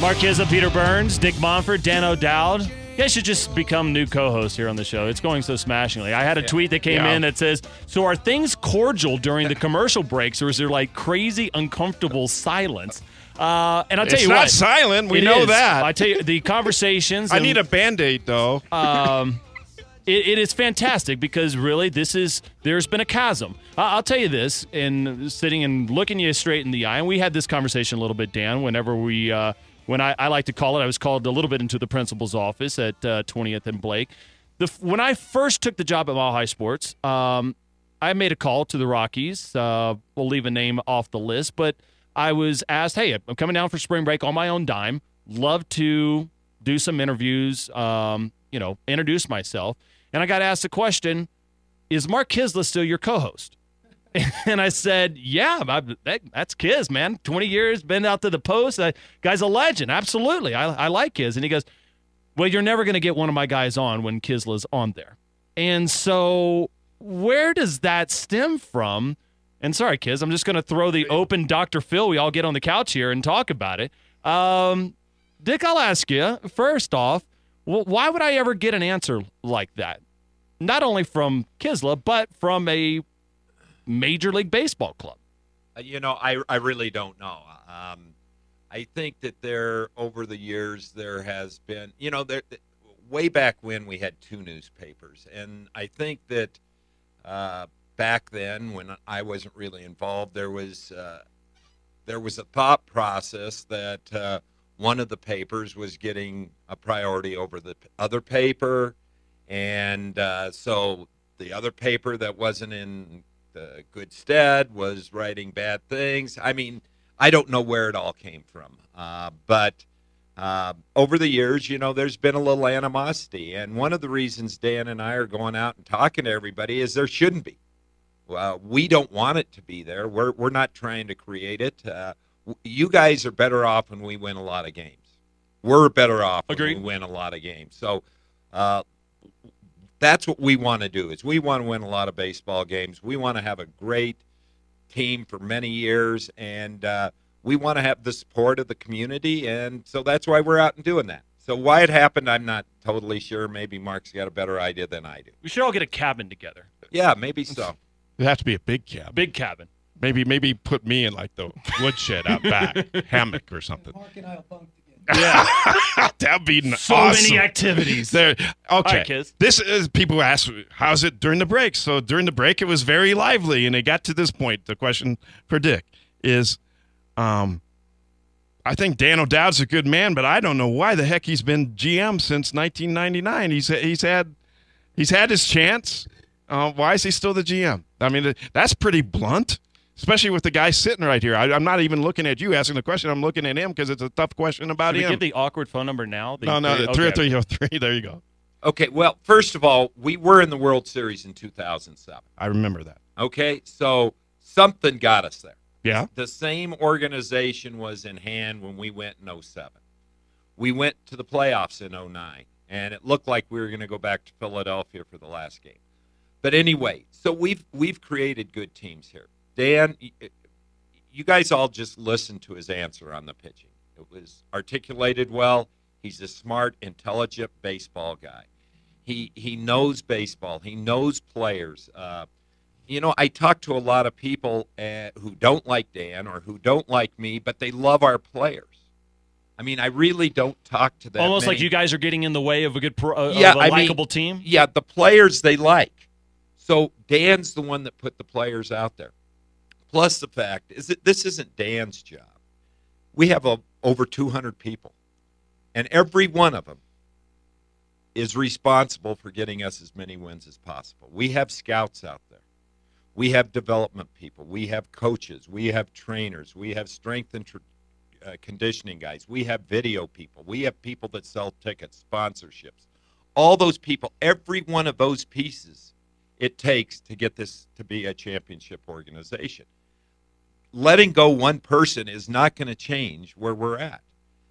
Mark Kizza, Peter Burns, Dick Monfort, Dan O'Dowd. You guys should just become new co-hosts here on the show. It's going so smashingly. I had a tweet that came in that says, so are things cordial during the commercial breaks, or is there like crazy, uncomfortable silence? And I'll tell you what. It's not silent. We know that. I tell you, the conversations. I need a Band-Aid, though. It is fantastic because really there's been a chasm. I'll tell you this, in sitting and looking you straight in the eye, and we had this conversation a little bit, Dan, whenever we when I like to call it, I was called a little bit into the principal's office at 20th and Blake. When I first took the job at Mile High Sports, I made a call to the Rockies. We'll leave a name off the list, but I was asked, hey, I'm coming down for spring break on my own dime. Love to do some interviews, introduce myself. And I got asked the question, is Mark Kizla still your co-host? And I said, yeah, that's Kiz, man. 20 years, been out to the post. Guy's a legend. Absolutely. I like Kiz. And he goes, well, you're never going to get one of my guys on when Kizla's on there. And so where does that stem from? And sorry, Kiz, I'm just going to throw the open Dr. Phil. We all get on the couch here and talk about it. Dick, I'll ask you, first off, why would I ever get an answer like that? Not only from Kizla, but from a Major League Baseball club. I really don't know. I think that over the years, there has been, way back when we had two newspapers. And I think that back then, when I wasn't really involved, there was a thought process that one of the papers was getting a priority over the other paper. And so the other paper that wasn't in the good stead was writing bad things. I mean, I don't know where it all came from. But over the years, there's been a little animosity. And one of the reasons Dan and I are going out and talking to everybody is there shouldn't be. We don't want it to be there. We're not trying to create it. You guys are better off when we win a lot of games. We're better off when we win a lot of games. So that's what we want to do, is we want to win a lot of baseball games. We want to have a great team for many years, and we want to have the support of the community, and so that's why we're out and doing that. So why it happened, I'm not totally sure. Maybe Mark's got a better idea than I do. We should all get a cabin together. Yeah, maybe so. It'd have to be a big cabin. Big cabin. Maybe put me in like the woodshed out back, hammock or something. Mark and I'll bunk together. Yeah, that'd be so awesome. many activities. There, okay, right, Kiz. This is people ask, how's it during the break? So during the break, it was very lively, and it got to this point. The question for Dick is, I think Dan O'Dowd's a good man, but I don't know why the heck he's been GM since 1999. He's had his chance. Why is he still the GM? I mean, that's pretty blunt. Especially with the guy sitting right here. I'm not even looking at you asking the question. I'm looking at him because it's a tough question about him. Should we give the awkward phone number now? No, 30303. There you go. Okay, well, first of all, we were in the World Series in 2007. I remember that. Okay, so something got us there. Yeah. The same organization was in hand when we went in 07. We went to the playoffs in 09, and it looked like we were going to go back to Philadelphia for the last game. But anyway, so we've created good teams here. Dan, you guys all just listened to his answer on the pitching. It was articulated well. He's a smart, intelligent baseball guy. He knows baseball. He knows players. I talk to a lot of people who don't like Dan or who don't like me, but they love our players. I mean, I really don't talk to them. Almost like you guys are getting in the way of a good, likable team? Yeah, the players they like. So Dan's the one that put the players out there. Plus the fact is that this isn't Dan's job. We have over 200 people, and every one of them is responsible for getting us as many wins as possible. We have scouts out there. We have development people. We have coaches. We have trainers. We have strength and conditioning guys. We have video people. We have people that sell tickets, sponsorships. All those people, every one of those pieces it takes to get this to be a championship organization. Letting go one person is not going to change where we're at,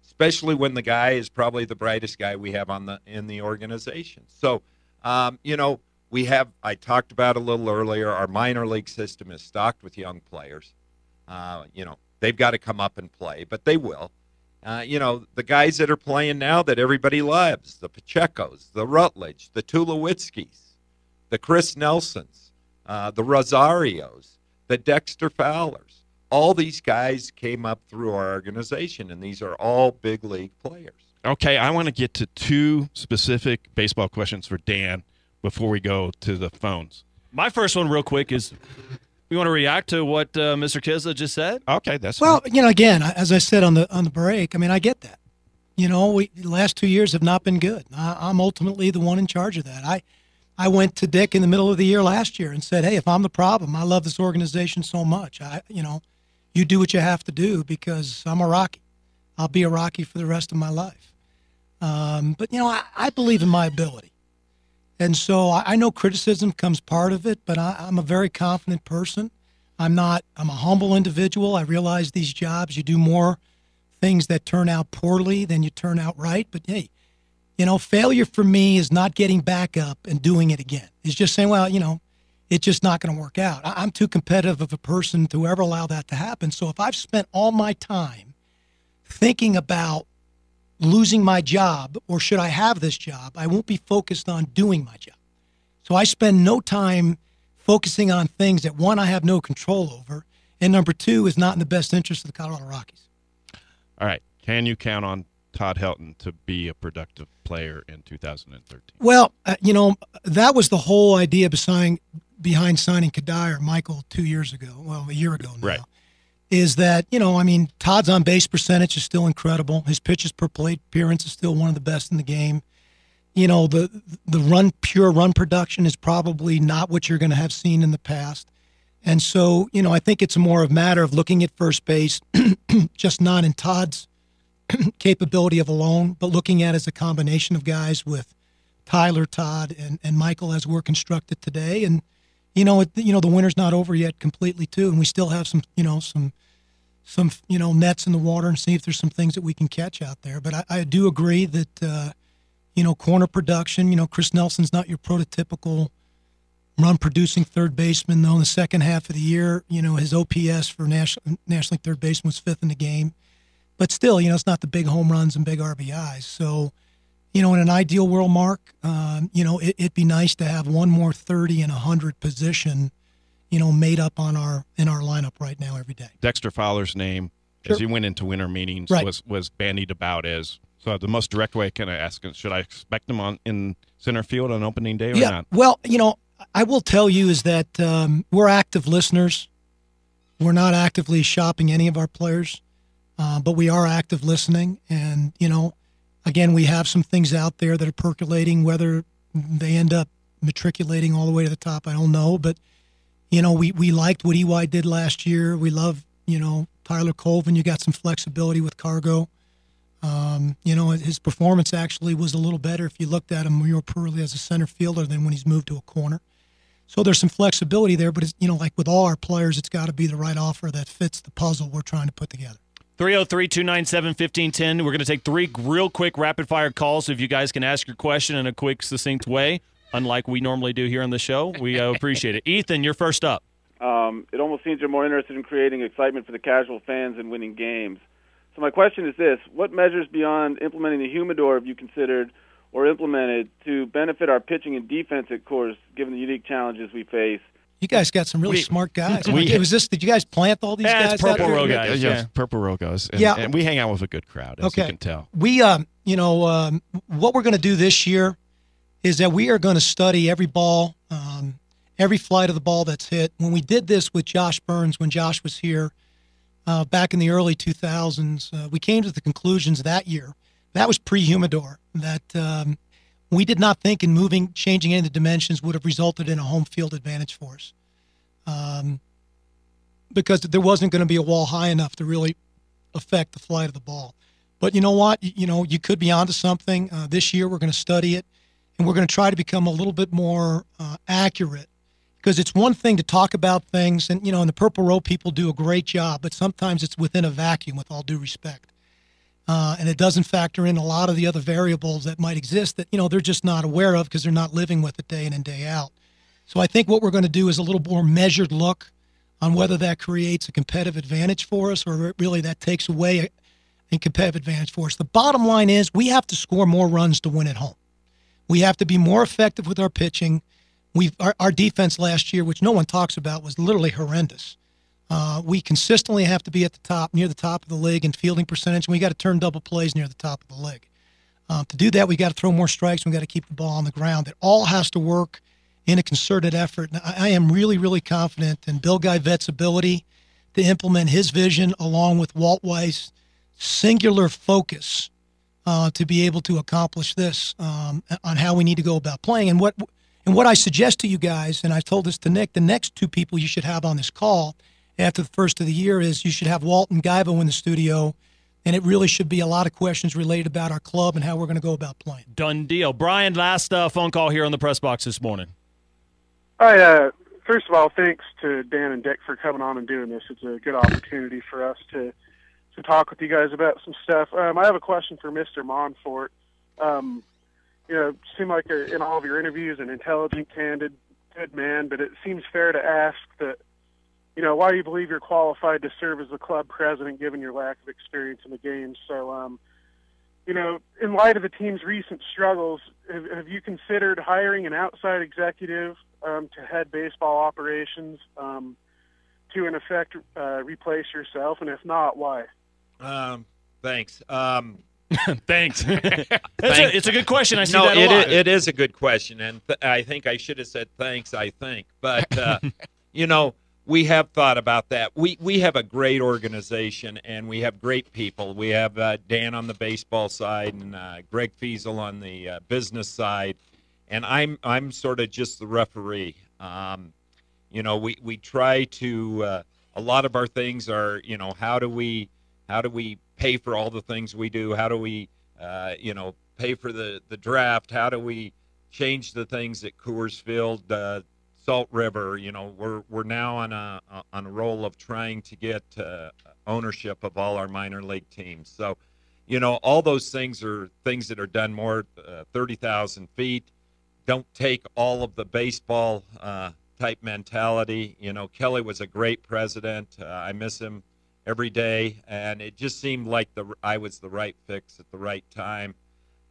especially when the guy is probably the brightest guy we have in the organization. So, we have, I talked about a little earlier, our minor league system is stocked with young players. They've got to come up and play, but they will. The guys that are playing now that everybody loves, the Pachecos, the Rutledge, the Tulowitzkis, the Chris Nelsons, the Rosarios, the Dexter Fowlers. All these guys came up through our organization, and these are all big league players. Okay, I want to get to two specific baseball questions for Dan before we go to the phones. My first one, real quick, is you want to react to what Mr. Kisla just said? Okay, that's well. fine. Again, as I said on the break, I get that. The last 2 years have not been good. I'm ultimately the one in charge of that. I went to Dick in the middle of the year last year and said, hey, if I'm the problem, I love this organization so much. You do what you have to do because I'm a Rocky. I'll be a Rocky for the rest of my life. But I believe in my ability. And so I know criticism comes part of it, but I'm a very confident person. I'm a humble individual. I realize these jobs, you do more things that turn out poorly than you turn out right. But hey, failure for me is not getting back up and doing it again. It's just saying, well, it's just not going to work out. I'm too competitive of a person to ever allow that to happen. So if I've spent all my time thinking about losing my job or should I have this job, I won't be focused on doing my job. So I spend no time focusing on things that, one, I have no control over, and number two, is not in the best interest of the Colorado Rockies. All right. Can you count on Todd Helton to be a productive player in 2013? Well, that was the whole idea behind signing Kadai or Michael 2 years ago, well, a year ago now. Right. Is that, Todd's on-base percentage is still incredible. His pitches per plate appearance is still one of the best in the game. The pure run production is probably not what you're going to have seen in the past. And so, I think it's more of a matter of looking at first base, just not in Todd's capability of alone, but looking at it as a combination of guys with Tyler, Todd, and Michael as we're constructed today. And, the winter's not over yet completely too, and we still have some nets in the water and see if there's some things that we can catch out there. But I do agree that corner production. Chris Nelson's not your prototypical run-producing third baseman. Though in the second half of the year, his OPS for National League third baseman was fifth in the game. But still, it's not the big home runs and big RBIs. So, in an ideal world, Mark, it'd be nice to have one more 30 and 100 position, made up in our lineup right now every day. Dexter Fowler's name, Sure. as he went into winter meetings, Right. was bandied about as. So the most direct way can I ask him, should I expect him in center field on opening day or not? Well, I will tell you is that we're active listeners. We're not actively shopping any of our players, but we are active listening. And, again, we have some things out there that are percolating. Whether they end up matriculating all the way to the top, I don't know. But, we liked what EY did last year. We love, Tyler Colvin. You got some flexibility with Cargo. His performance actually was a little better if you looked at him more purely as a center fielder than when he's moved to a corner. So there's some flexibility there, but it's, like with all our players, it's got to be the right offer that fits the puzzle we're trying to put together. 303-297-1510. We're going to take three real quick rapid-fire calls so if you guys can ask your question in a quick, succinct way, unlike we normally do here on the show. We appreciate it. Ethan, you're first up. It almost seems you're more interested in creating excitement for the casual fans and winning games. So my question is this: what measures beyond implementing the humidor have you considered or implemented to benefit our pitching and defense at Coors, given the unique challenges we face? You guys got some really smart guys. Did you guys plant all these guys? It's Purple out there? Row guys. Yeah, Purple Row guys. And, Yeah. and we hang out with a good crowd, as you can tell. We, what we're going to do this year is that we are going to study every ball, every flight of the ball that's hit. When we did this with Josh Burns, when Josh was here back in the early 2000s, we came to the conclusions that year. That was pre-humidor, that we did not think changing any of the dimensions would have resulted in a home field advantage for us. Because there wasn't going to be a wall high enough to really affect the flight of the ball. But you know what? You could be onto something. This year we're going to study it, and we're going to try to become a little bit more accurate. Because it's one thing to talk about things, and, in the Purple Row, people do a great job, but sometimes it's within a vacuum, with all due respect. And it doesn't factor in a lot of the other variables that might exist that, they're just not aware of because they're not living with it day in and day out. So I think what we're going to do is a little more measured look on whether that creates a competitive advantage for us or really that takes away and competitive advantage for us. The bottom line is we have to score more runs to win at home. We have to be more effective with our pitching. Our defense last year, which no one talks about, was literally horrendous. We consistently have to be at the top, near the top of the league in fielding percentage, and we got to turn double plays near the top of the league. To do that, we got to throw more strikes. We got to keep the ball on the ground. It all has to work in a concerted effort. And I am really, really confident in Bill Guyvet's ability to implement his vision along with Walt Weiss's singular focus to be able to accomplish this on how we need to go about playing. And what I suggest to you guys, and I told this to Nick, the next two people you should have on this call after the first of the year is you should have Walt and Guyvo in the studio, and it really should be a lot of questions related about our club and how we're going to go about playing. Done deal. Brian, last phone call here on the press box this morning. Hi, first of all, thanks to Dan and Dick for coming on and doing this. It's a good opportunity for us to talk with you guys about some stuff. I have a question for Mr. Monfort. Seem like in all of your interviews an intelligent, candid, good man, but it seems fair to ask that, why you believe you're qualified to serve as the club president given your lack of experience in the game. So, in light of the team's recent struggles, have you considered hiring an outside executive to head baseball operations to, in effect, replace yourself? And if not, why? Thanks. Thanks. It's a good question. I see that a lot. It is a good question, and I think I should have said thanks, But, we have thought about that. We have a great organization, and we have great people. We have Dan on the baseball side and Greg Fiesel on the business side, and I'm sort of just the referee. We try to a lot of our things are, how do we pay for all the things we do? How do we pay for the draft? How do we change the things at Coors Field, Salt River? We're now on a roll of trying to get ownership of all our minor league teams. So, all those things are things that are done more 30,000 feet. Don't take all of the baseball type mentality. Kelly was a great president. I miss him every day, and it just seemed like I was the right fix at the right time.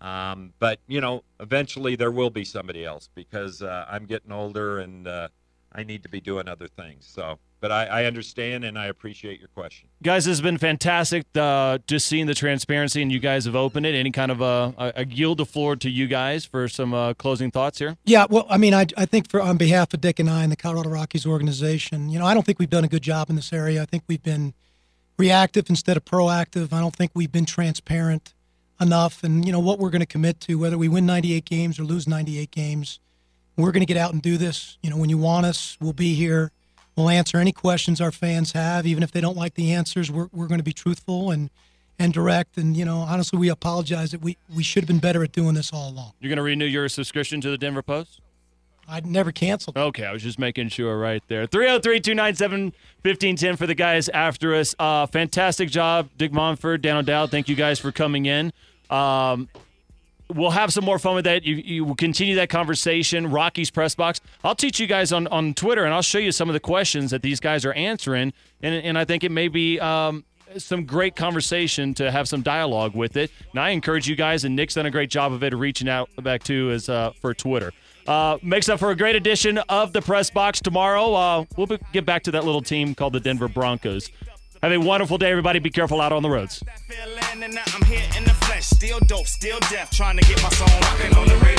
But eventually there will be somebody else because I'm getting older and I need to be doing other things. So, but I understand and I appreciate your question. Guys, this has been fantastic. Just seeing the transparency, and you guys have opened it. Any kind of I yield the floor to you guys for some closing thoughts here. Yeah, well, I mean, I think on behalf of Dick and I and the Colorado Rockies organization, I don't think we've done a good job in this area. I think we've been reactive instead of proactive. I don't think we've been transparent enough. And, what we're going to commit to, whether we win 98 games or lose 98 games, we're going to get out and do this. When you want us, we'll be here. We'll answer any questions our fans have, even if they don't like the answers. We're going to be truthful and direct. And, honestly, we apologize that we should have been better at doing this all along. You're going to renew your subscription to the Denver Post? I'd never canceled. Okay, I was just making sure right there. 303-297-1510 for the guys after us. Fantastic job, Dick Monfort, Dan O'Dowd. Thank you guys for coming in. We'll have some more fun with that. You will continue that conversation. Rockies Press Box. I'll teach you guys on Twitter, and I'll show you some of the questions that these guys are answering. And I think it may be some great conversation to have some dialogue with it. And I encourage you guys, and Nick's done a great job of it, reaching out back to us for Twitter. Makes up for a great edition of the Press Box. Tomorrow, we'll get back to that little team called the Denver Broncos. Have a wonderful day, everybody. Be careful out on the roads. I'm here in the flesh, still dope, still deaf, trying to get my song rocking on the radio.